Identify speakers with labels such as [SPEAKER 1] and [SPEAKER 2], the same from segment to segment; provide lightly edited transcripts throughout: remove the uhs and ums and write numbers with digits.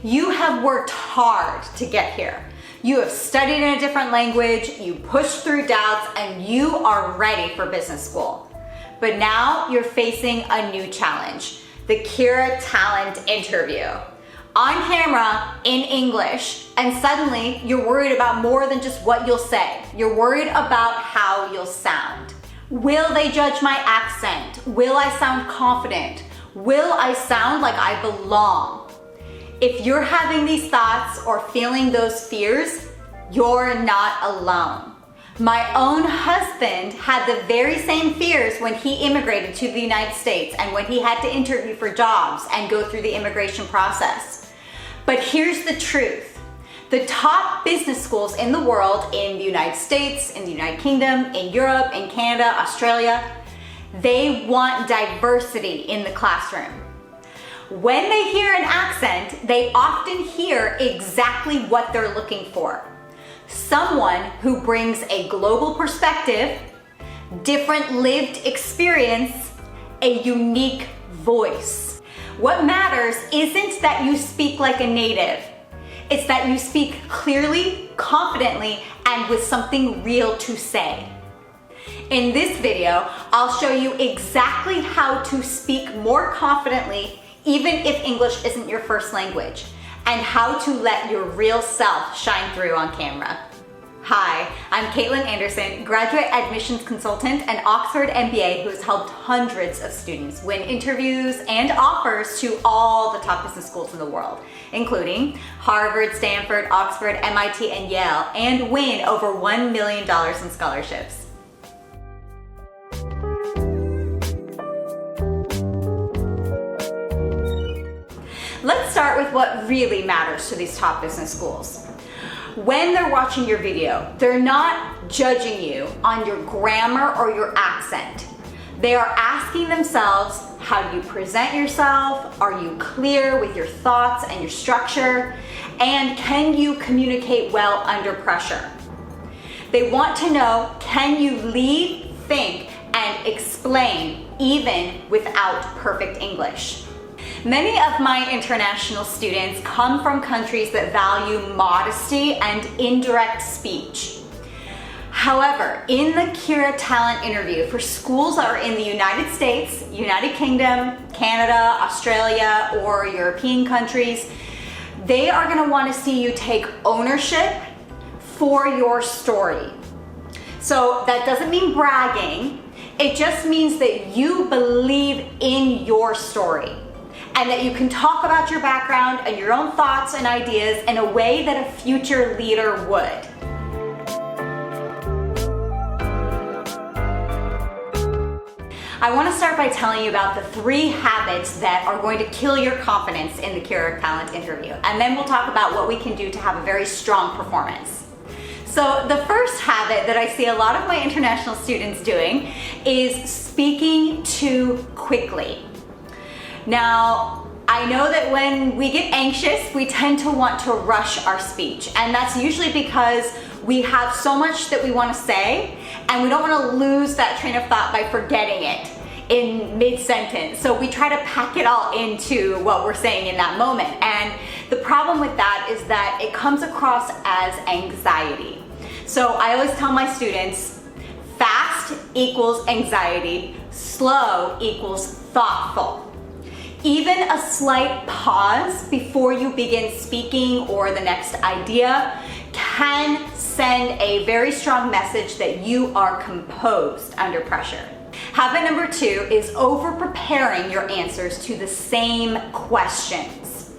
[SPEAKER 1] You have worked hard to get here. You have studied in a different language, you pushed through doubts, and you are ready for business school. But now you're facing a new challenge, the Kira Talent interview. On camera, in English, and suddenly you're worried about more than just what you'll say. You're worried about how you'll sound. Will they judge my accent? Will I sound confident? Will I sound like I belong? If you're having these thoughts or feeling those fears, you're not alone. My own husband had the very same fears when he immigrated to the United States and when he had to interview for jobs and go through the immigration process. But here's the truth. The top business schools in the world, in the United States, in the United Kingdom, in Europe, in Canada, Australia, they want diversity in the classroom. When they hear an accent, they often hear exactly what they're looking for. Someone who brings a global perspective, different lived experience, a unique voice. What matters isn't that you speak like a native. It's that you speak clearly, confidently, and with something real to say. In this video, I'll show you exactly how to speak more confidently even if English isn't your first language, and how to let your real self shine through on camera. Hi, I'm Caitlin Anderson, graduate admissions consultant and Oxford MBA who has helped hundreds of students win interviews and offers to all the top business schools in the world, including Harvard, Stanford, Oxford, MIT, and Yale, and win over $1 million in scholarships. Let's start with what really matters to these top business schools. When they're watching your video, they're not judging you on your grammar or your accent. They are asking themselves, how do you present yourself? Are you clear with your thoughts and your structure? And can you communicate well under pressure? They want to know, can you lead, think, and explain even without perfect English? Many of my international students come from countries that value modesty and indirect speech. However, in the Kira Talent interview for schools that are in the United States, United Kingdom, Canada, Australia, or European countries, they are going to want to see you take ownership for your story. So that doesn't mean bragging. It just means that you believe in your story, and that you can talk about your background and your own thoughts and ideas in a way that a future leader would. I want to start by telling you about the 3 habits that are going to kill your confidence in the Kira Talent interview, and then we'll talk about what we can do to have a very strong performance. So the first habit that I see a lot of my international students doing is speaking too quickly. Now, I know that when we get anxious, we tend to want to rush our speech, and that's usually because we have so much that we want to say, and we don't want to lose that train of thought by forgetting it in mid-sentence. So we try to pack it all into what we're saying in that moment, and the problem with that is that it comes across as anxiety. So I always tell my students, fast equals anxiety, slow equals thoughtful. Even a slight pause before you begin speaking or the next idea can send a very strong message that you are composed under pressure. Habit number 2 is over-preparing your answers to the same questions.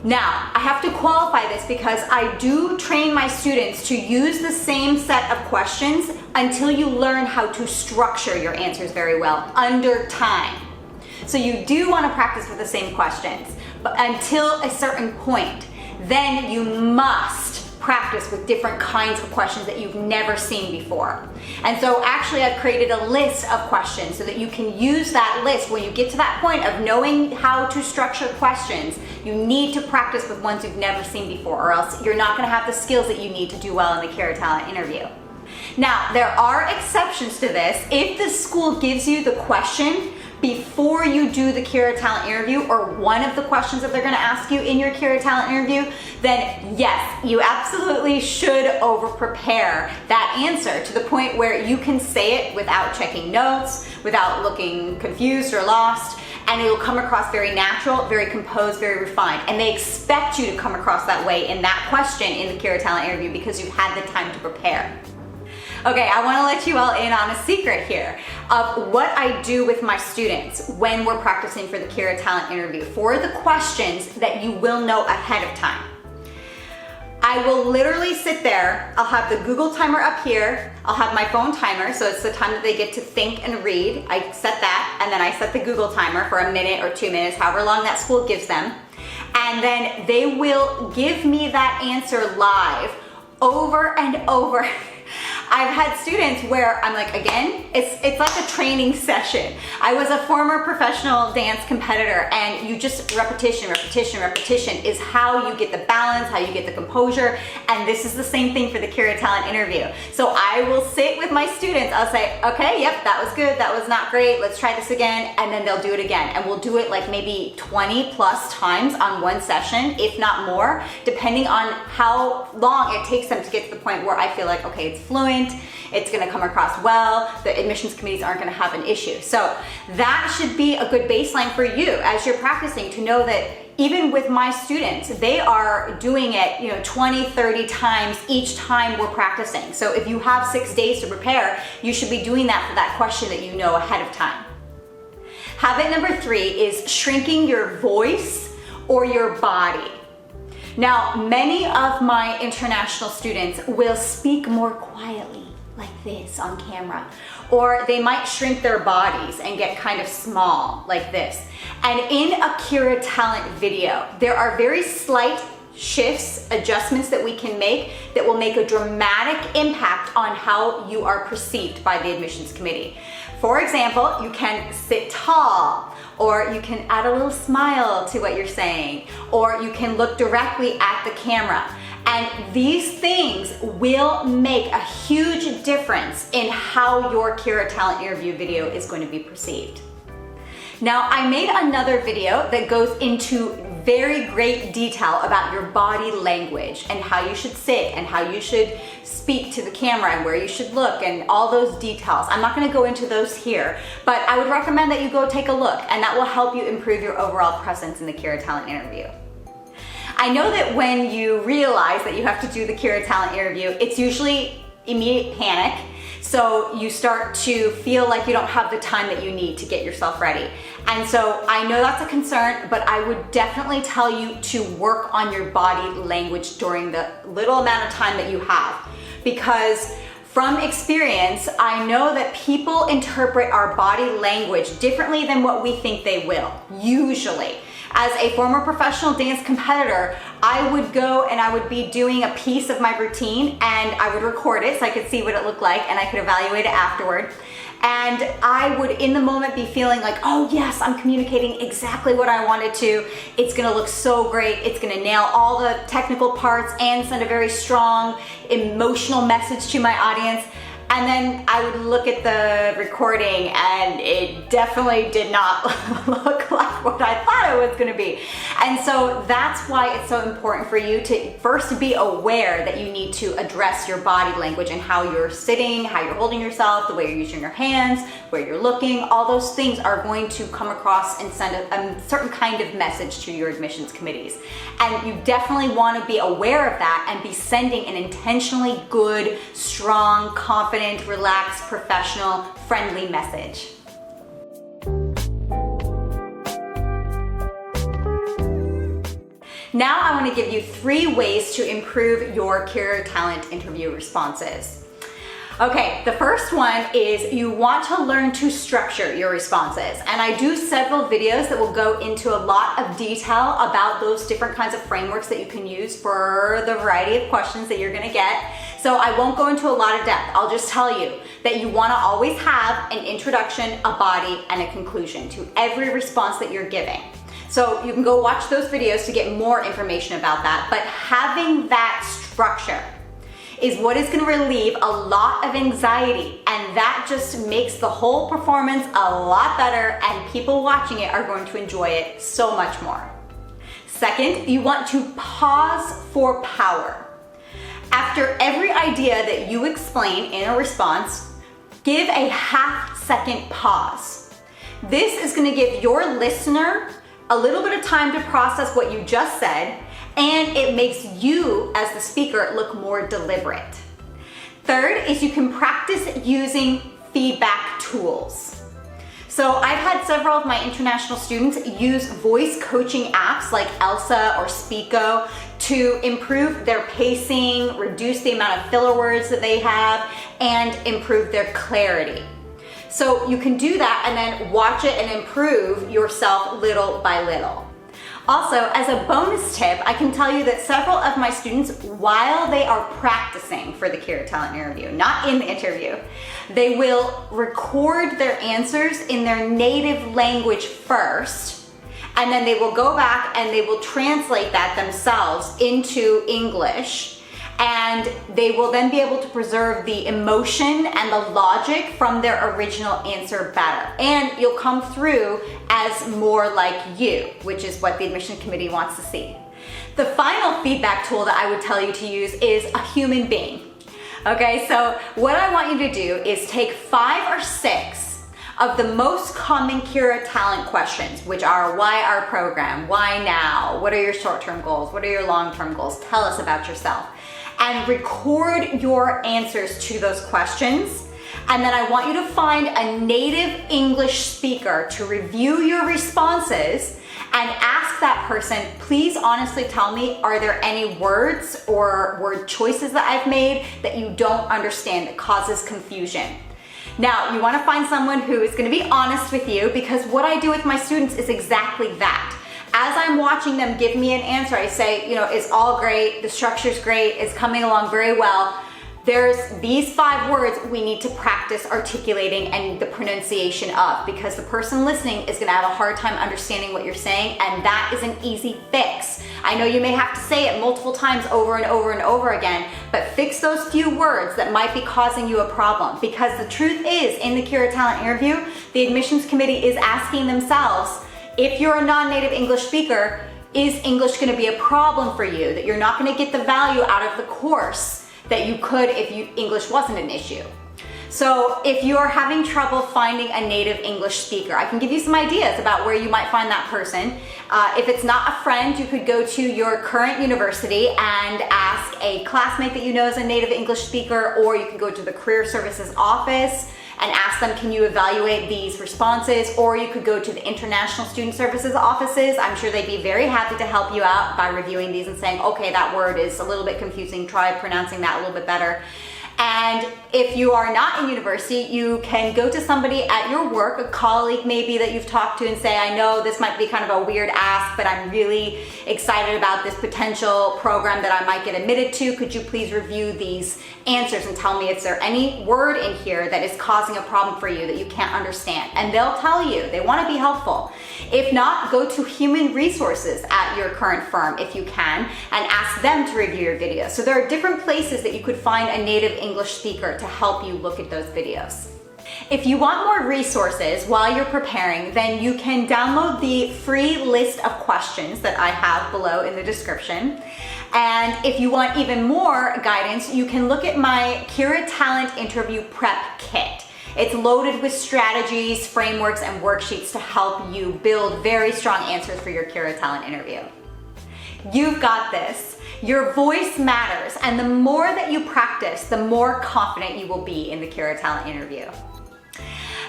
[SPEAKER 1] Now, I have to qualify this because I do train my students to use the same set of questions until you learn how to structure your answers very well under time. So you do want to practice with the same questions, but until a certain point, then you must practice with different kinds of questions that you've never seen before. And so actually I've created a list of questions so that you can use that list when you get to that point of knowing how to structure questions. You need to practice with ones you've never seen before, or else you're not going to have the skills that you need to do well in the Kira Talent interview. Now, there are exceptions to this. If the school gives you the question before you do the career talent interview or one of the questions that they're gonna ask you in your career talent interview, then yes, you absolutely should over-prepare that answer to the point where you can say it without checking notes, without looking confused or lost, and it will come across very natural, very composed, very refined. And they expect you to come across that way in that question in the career talent interview because you've had the time to prepare. Okay, I wanna let you all in on a secret here of what I do with my students when we're practicing for the career talent interview for the questions that you will know ahead of time. I will literally sit there, I'll have the Google timer up here, I'll have my phone timer, so it's the time that they get to think and read. I set that, and then I set the Google timer for 1 minute or 2 minutes, however long that school gives them. And then they will give me that answer live over and over. I've had students where I'm like, again, it's like a training session. I was a former professional dance competitor, and you just repetition is how you get the balance, how you get the composure, and this is the same thing for the career talent interview. So I will sit with my students, I'll say, okay, yep, that was good, that was not great, let's try this again, and then they'll do it again. And we'll do it like maybe 20 plus times on one session, if not more, depending on how long it takes them to get to the point where I feel like, okay, it's fluent, it's gonna come across well, the admissions committees aren't gonna have an issue. So that should be a good baseline for you as you're practicing to know that even with my students, they are doing it 20, 30 times each time we're practicing. So if you have 6 days to prepare, you should be doing that for that question that you know ahead of time. Habit number 3 is shrinking your voice or your body. Now, many of my international students will speak more quietly, like this on camera, or they might shrink their bodies and get kind of small, like this. And in a career talent video, there are very slight shifts, adjustments that we can make that will make a dramatic impact on how you are perceived by the admissions committee. For example, you can sit tall, or you can add a little smile to what you're saying, or you can look directly at the camera. And these things will make a huge difference in how your career talent interview video is going to be perceived. Now, I made another video that goes into very great detail about your body language and how you should sit and how you should speak to the camera and where you should look and all those details. I'm not gonna go into those here, but I would recommend that you go take a look, and that will help you improve your overall presence in the career talent interview. I know that when you realize that you have to do the career talent interview, it's usually immediate panic. So you start to feel like you don't have the time that you need to get yourself ready. And so I know that's a concern, but I would definitely tell you to work on your body language during the little amount of time that you have. Because from experience, I know that people interpret our body language differently than what we think they will, usually. As a former professional dance competitor, I would go and I would be doing a piece of my routine, and I would record it so I could see what it looked like and I could evaluate it afterward. And I would in the moment be feeling like, oh yes, I'm communicating exactly what I wanted to. It's gonna look so great. It's gonna nail all the technical parts and send a very strong emotional message to my audience. And then I would look at the recording and it definitely did not look like what I thought it was gonna be. And so that's why it's so important for you to first be aware that you need to address your body language and how you're sitting, how you're holding yourself, the way you're using your hands, where you're looking. All those things are going to come across and send a certain kind of message to your admissions committees. And you definitely wanna be aware of that and be sending an intentionally good, strong, confident, relaxed, professional, friendly message. Now I want to give you 3 ways to improve your career talent interview responses. Okay, the first one is you want to learn to structure your responses. And I do several videos that will go into a lot of detail about those different kinds of frameworks that you can use for the variety of questions that you're gonna get. So I won't go into a lot of depth. I'll just tell you that you wanna always have an introduction, a body, and a conclusion to every response that you're giving. So you can go watch those videos to get more information about that, but having that structure is what is going to relieve a lot of anxiety, and that just makes the whole performance a lot better, and people watching it are going to enjoy it so much more. Second, you want to pause for power. After every idea that you explain in a response, give a half-second pause. This is going to give your listener a little bit of time to process what you just said, and it makes you as the speaker look more deliberate. Third is you can practice using feedback tools. So I've had several of my international students use voice coaching apps like Elsa or Speako to improve their pacing, reduce the amount of filler words that they have, and improve their clarity. So you can do that and then watch it and improve yourself little by little. Also, as a bonus tip, I can tell you that several of my students, while they are practicing for the Career Talent interview, not in the interview, they will record their answers in their native language first, and then they will go back and they will translate that themselves into English, and they will then be able to preserve the emotion and the logic from their original answer better. And you'll come through as more like you, which is what the admission committee wants to see. The final feedback tool that I would tell you to use is a human being. Okay, so what I want you to do is take 5 or 6 of the most common Career Talent questions, which are why our program, why now, what are your short-term goals, what are your long-term goals, tell us about yourself, and record your answers to those questions. And then I want you to find a native English speaker to review your responses and ask that person, please honestly tell me, are there any words or word choices that I've made that you don't understand that causes confusion? Now, you want to find someone who is going to be honest with you, because what I do with my students is exactly that. As I'm watching them give me an answer, I say, it's all great, the structure's great, it's coming along very well. There's these 5 words we need to practice articulating and the pronunciation of, because the person listening is gonna have a hard time understanding what you're saying, and that is an easy fix. I know you may have to say it multiple times over and over and over again, but fix those few words that might be causing you a problem, because the truth is, in the Career Talent interview, the admissions committee is asking themselves, if you're a non-native English speaker, is English going to be a problem for you? That you're not going to get the value out of the course that you could if English wasn't an issue. So if you're having trouble finding a native English speaker, I can give you some ideas about where you might find that person. If it's not a friend, you could go to your current university and ask a classmate that you know is a native English speaker, or you can go to the Career Services office and ask them, can you evaluate these responses? Or you could go to the International Student Services offices. I'm sure they'd be very happy to help you out by reviewing these and saying, okay, that word is a little bit confusing, try pronouncing that a little bit better. And if you are not in university, you can go to somebody at your work, a colleague maybe that you've talked to, and say, I know this might be kind of a weird ask, but I'm really excited about this potential program that I might get admitted to. Could you please review these answers and tell me, is there any word in here that is causing a problem for you that you can't understand? And they'll tell you. They want to be helpful. If not, go to human resources at your current firm if you can, and ask them to review your videos. So there are different places that you could find a native English speaker to help you look at those videos. If you want more resources while you're preparing, then you can download the free list of questions that I have below in the description. And if you want even more guidance, you can look at my Career Talent Interview Prep Kit. It's loaded with strategies, frameworks, and worksheets to help you build very strong answers for your Career Talent interview. You've got this. Your voice matters, and the more that you practice, the more confident you will be in the Career Talent interview.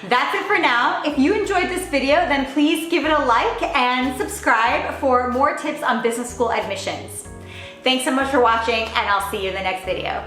[SPEAKER 1] That's it for now. If you enjoyed this video, then please give it a like and subscribe for more tips on business school admissions. Thanks so much for watching, and I'll see you in the next video.